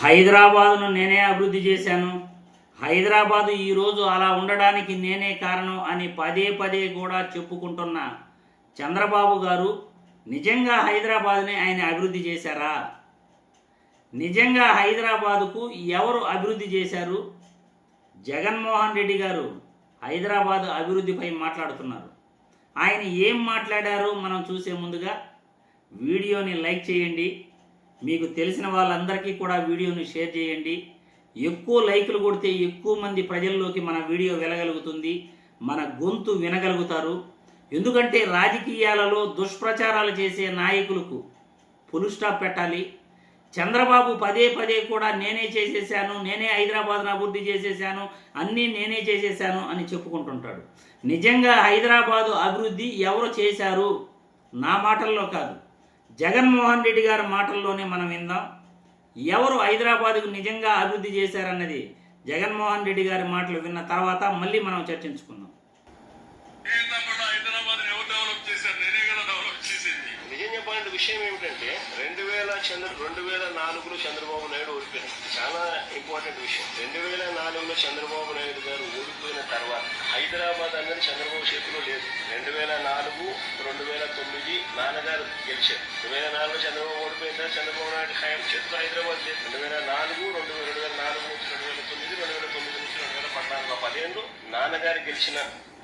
హైదరాబాదును నేనే అభివృద్ధి చేశాను, హైదరాబాదు ఈరోజు అలా ఉండడానికి నేనే కారణం అని పదే పదే కూడా చెప్పుకుంటున్న చంద్రబాబు గారు నిజంగా హైదరాబాద్ని ఆయన అభివృద్ధి చేశారా? నిజంగా హైదరాబాదుకు ఎవరు అభివృద్ధి చేశారు? జగన్మోహన్ రెడ్డి గారు హైదరాబాదు అభివృద్ధిపై మాట్లాడుతున్నారు. ఆయన ఏం మాట్లాడారో మనం చూసే ముందుగా వీడియోని లైక్ చేయండి. మీకు తెలిసిన వాళ్ళందరికీ కూడా వీడియోని షేర్ చేయండి. ఎక్కువ లైకులు కొడితే ఎక్కువ మంది ప్రజల్లోకి మన వీడియో వెళ్ళగలుగుతుంది, మన గొంతు వినగలుగుతారు. ఎందుకంటే రాజకీయాలలో దుష్ప్రచారాలు చేసే నాయకులకు ఫుల్ స్టాప్ పెట్టాలి. చంద్రబాబు పదే పదే కూడా నేనే చేసేసాను, నేనే హైదరాబాద్ను అభివృద్ధి చేసేసాను, అన్నీ నేనే చేసేసాను అని చెప్పుకుంటుంటాడు. నిజంగా హైదరాబాదు అభివృద్ధి ఎవరు చేశారు? నా మాటల్లో కాదు, జగన్మోహన్ రెడ్డి గారి మాటల్లోనే మనం విందాం. ఎవరు హైదరాబాదుకు నిజంగా అభివృద్ధి చేశారన్నది జగన్మోహన్ రెడ్డి గారి మాటలు విన్న తర్వాత మళ్ళీ మనం చర్చించుకుందాం. నిజం చెప్పాలంటే విషయం ఏమిటంటే 2004లో చంద్రబాబు నాయుడు ఓడిపోయారు. చాలా ఇంపార్టెంట్ విషయం. 2004లో చంద్రబాబు నాయుడు గారు ఓడిపోయిన తర్వాత హైదరాబాద్ అనేది చంద్రబాబు చేతిలో లేదు. 2004, 2009 నాన్నగారు గెలిచారు. 2004లో చంద్రబాబు ఓడిపోయిన తర్వాత చంద్రబాబు నాయుడు చేతిలో హైదరాబాద్ లేదు. 2004, 2004 నుంచి 2009, 2009 నుంచి 2014 10 నాన్నగారు గెలిచిన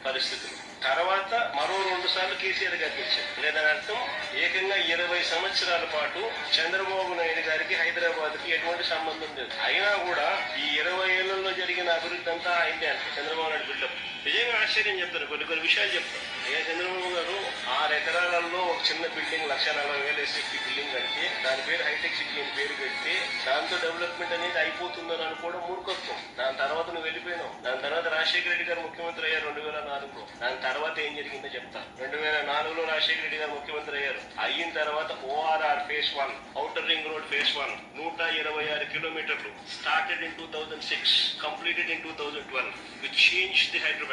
పరిస్థితులు. తర్వాత మరో 2 సార్లు కేసీఆర్ గారు గెలిచారు. లేదని అర్థం ఏకంగా 20 సంవత్సరాల పాటు చంద్రబాబు నాయుడు గారికి హైదరాబాద్కి ఎటువంటి సంబంధం లేదు. అయినా కూడా ఈ 20 ఏళ్లలో జరిగిన అభివృద్ధి అంతా అయింది అంటే చంద్రబాబు నాయుడు బిల్డప్. నిజంగా ఆశ్చర్యం చెప్తాను, కొన్ని విషయాలు చెప్తాను. అయ్యా చంద్రబాబు గారు 6 ఎకరాలలో ఒక చిన్న బిల్డింగ్ 1,40,000 ఎస్ఎఫ్టీ బిల్డింగ్ కడితే దాని పేరు హైటెక్ సిటీ అని పేరు పెడితే దాంతో డెవలప్మెంట్ అనేది అయిపోతుందని అనుకోవడం మూర్ఖత్వం. దాని తర్వాత నువ్వు వెళ్ళిపోయినావు. దాని తర్వాత రాజశేఖర రెడ్డి గారు ముఖ్యమంత్రి అయ్యారు 2004లో. దాని తర్వాత ఏం జరిగిందో చెప్తా. 2004లో రాజశేఖర రెడ్డి గారు ముఖ్యమంత్రి అయ్యారు. అయిన తర్వాత ORR phase 1, outer ring road phase 1 126 కిలోమీటర్లు started in 2006, completed in 2012, which changed the Hyderabad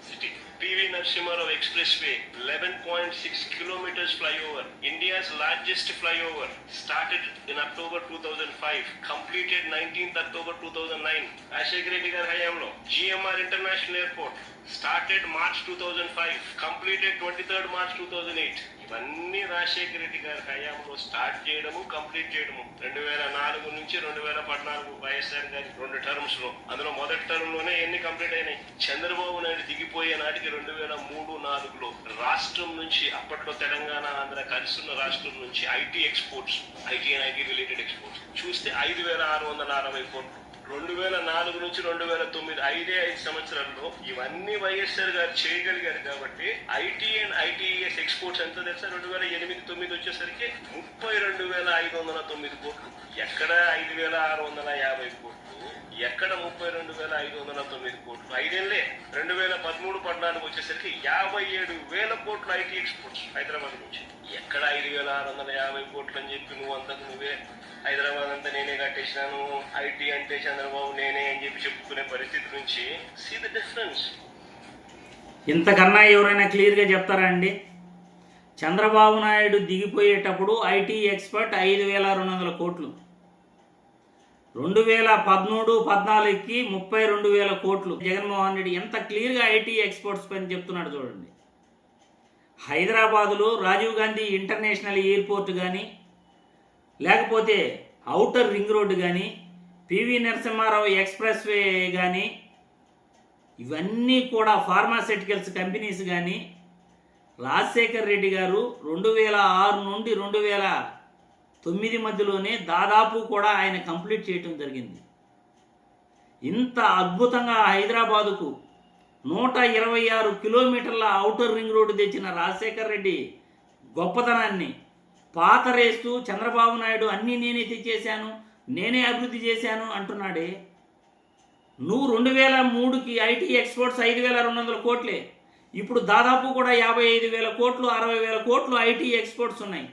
city. PV Narasimha Rao Expressway, 11.6 kilometers flyover, India's largest flyover, started in October 2005, completed 19th October 2009. Rajశేఖర Reddy గారి హయాంలో GMR International Airport, started March 2005, completed 23rd March 2008. ఇవన్నీ రాజశేఖర రెడ్డి గారి హయాంలో start చేయడము, complete చేయడము. 2004 నుంచి 2014 వైఎస్ఆర్ గారి 2 terms లో, అందులో మొదటి టర్మ్ లోనే ఎన్ని కంప్లీట్ అయినాయి. చంద్రబాబు నాయుడు దిగిపోయే నాటికి 2003-4లో రాష్ట్రం నుంచి, అప్పట్లో తెలంగాణ ఆంధ్ర కలిసి ఉన్న రాష్ట్రం నుంచి IT exports, IT and IT related exports చూస్తే 5,660 కోట్లు. 2004 నుంచి 2009 5 సంవత్సరాల్లో ఇవన్నీ వైఎస్ఆర్ గారు చేయగలిగారు. కాబట్టి ఐటీ అండ్ ఐటీఎస్ ఎక్స్పోర్ట్స్ ఎంత తెలుసా? 2008-9 వచ్చేసరికి 32,509 కోట్లు. ఎక్కడ 5,650 కోట్లు, ఎక్కడ 32,509 కోట్లు. 5 ఏళ్లే. 2013-14 వచ్చేసరికి 57,000 కోట్లు ఐటీ ఎక్స్పోర్ట్స్ హైదరాబాద్ నుంచి. ఎక్కడ 5,650 కోట్లు అని చెప్పి నువ్వు అంతకు నువ్వే హైదరాబాద్ అంతా నేనే కట్టేసినాను, ఐటీ అంటే చంద్రబాబు నేనే అని చెప్పి చెప్పుకునే పరిస్థితి నుంచి సీ ద డిఫరెన్స్. ఇంతకన్నా ఎవరైనా క్లియర్గా చెప్తారా అండి? చంద్రబాబు నాయుడు దిగిపోయేటప్పుడు ఐటీ ఎక్స్పర్ట్ 5,200 కోట్లు, 2013-14కి 32,000 కోట్లు. జగన్మోహన్ రెడ్డి ఎంత క్లియర్గా ఐటీ ఎక్స్పోర్ట్స్ పైన చెప్తున్నాడు చూడండి. హైదరాబాదులో రాజీవ్ గాంధీ ఇంటర్నేషనల్ ఎయిర్పోర్ట్ కానీ, లేకపోతే ఔటర్ రింగ్ రోడ్డు కానీ, పివి నరసింహారావు ఎక్స్ప్రెస్ వే కానీ, ఇవన్నీ కూడా ఫార్మాస్యూటికల్స్ కంపెనీస్ కానీ రాజశేఖర్ రెడ్డి గారు 2006 నుండి 2009 మధ్యలోనే దాదాపు కూడా ఆయన కంప్లీట్ చేయటం జరిగింది. ఇంత అద్భుతంగా హైదరాబాదుకు 126 కిలోమీటర్ల ఔటర్ రింగ్ రోడ్డు తెచ్చిన రాజశేఖర్ రెడ్డి గొప్పతనాన్ని పాతరేస్తూ చంద్రబాబు నాయుడు అన్నీ నేనే తెచ్చేశాను, నేనే అభివృద్ధి చేశాను అంటున్నాడే. నువ్వు 2003కి ఐటీ ఎక్స్పోర్ట్స్ 5,200 కోట్లే. ఇప్పుడు దాదాపు కూడా 55,000 కోట్లు, 60,000 కోట్లు ఐటీ ఎక్స్పోర్ట్స్ ఉన్నాయి.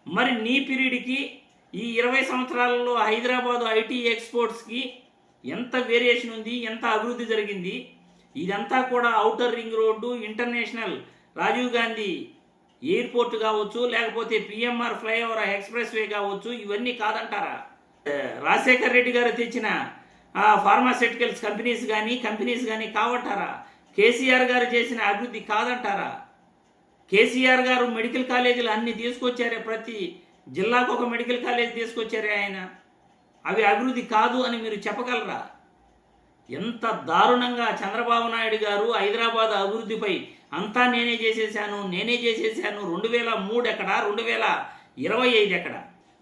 మరి నీ పీరియడ్కి ఈ 20 సంవత్సరాలలో హైదరాబాదు ఐటీ ఎక్స్పోర్ట్స్కి ఎంత వేరియేషన్ ఉంది, ఎంత అభివృద్ధి జరిగింది? ఇదంతా కూడా outer ring road, international Rajiv Gandhi airport కావచ్చు, లేకపోతే పిఎంఆర్ ఫ్లైఓవర్ ఎక్స్ప్రెస్ వే కావచ్చు, ఇవన్నీ కాదంటారా? రాజశేఖర్ రెడ్డి గారు తెచ్చిన ఫార్మాస్యూటికల్స్ కంపెనీస్ కానీ కావటారా? కేసీఆర్ గారు చేసిన అభివృద్ధి కాదంటారా? కేసీఆర్ గారు మెడికల్ కాలేజీలు అన్ని తీసుకొచ్చారే, ప్రతి జిల్లాకు ఒక మెడికల్ కాలేజ్ తీసుకొచ్చారే ఆయన. అవి అభివృద్ధి కాదు అని మీరు చెప్పగలరా? ఎంత దారుణంగా చంద్రబాబు నాయుడు గారు హైదరాబాద్ అభివృద్ధిపై అంతా నేనే చేసేసాను 2003 ఎక్కడ, 2025 ఎక్కడ?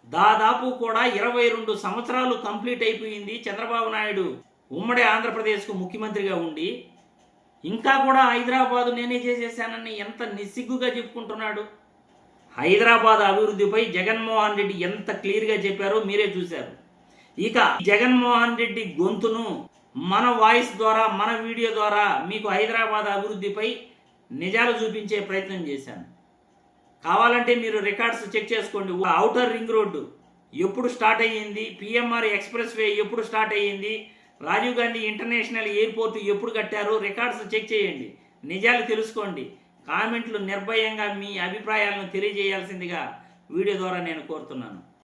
దాదాపు కూడా 22 సంవత్సరాలు కంప్లీట్ అయిపోయింది చంద్రబాబు నాయుడు ఉమ్మడి ఆంధ్రప్రదేశ్కు ముఖ్యమంత్రిగా ఉండి, ఇంకా కూడా హైదరాబాదు నేనే చేసేసానని ఎంత నిస్సిగ్గుగా చెప్పుకుంటున్నాడు. హైదరాబాద్ అభివృద్ధిపై జగన్మోహన్ రెడ్డి ఎంత క్లియర్గా చెప్పారో మీరే చూశారు. ఇక జగన్మోహన్ రెడ్డి గొంతును మన వాయిస్ ద్వారా, మన వీడియో ద్వారా మీకు హైదరాబాద్ అభివృద్ధిపై నిజాలు చూపించే ప్రయత్నం చేశాను. కావాలంటే మీరు రికార్డ్స్ చెక్ చేసుకోండి. ఔటర్ రింగ్ రోడ్డు ఎప్పుడు స్టార్ట్ అయ్యింది, పిఎంఆర్ ఎక్స్ప్రెస్ వే ఎప్పుడు స్టార్ట్ అయ్యింది, రాజీవ్ గాంధీ ఇంటర్నేషనల్ ఎయిర్పోర్ట్ ఎప్పుడు కట్టారు, రికార్డ్స్ చెక్ చేయండి, నిజాలు తెలుసుకోండి. కామెంట్లు నిర్భయంగా మీ అభిప్రాయాలను తెలియజేయాల్సిందిగా వీడియో ద్వారా నేను కోరుతున్నాను.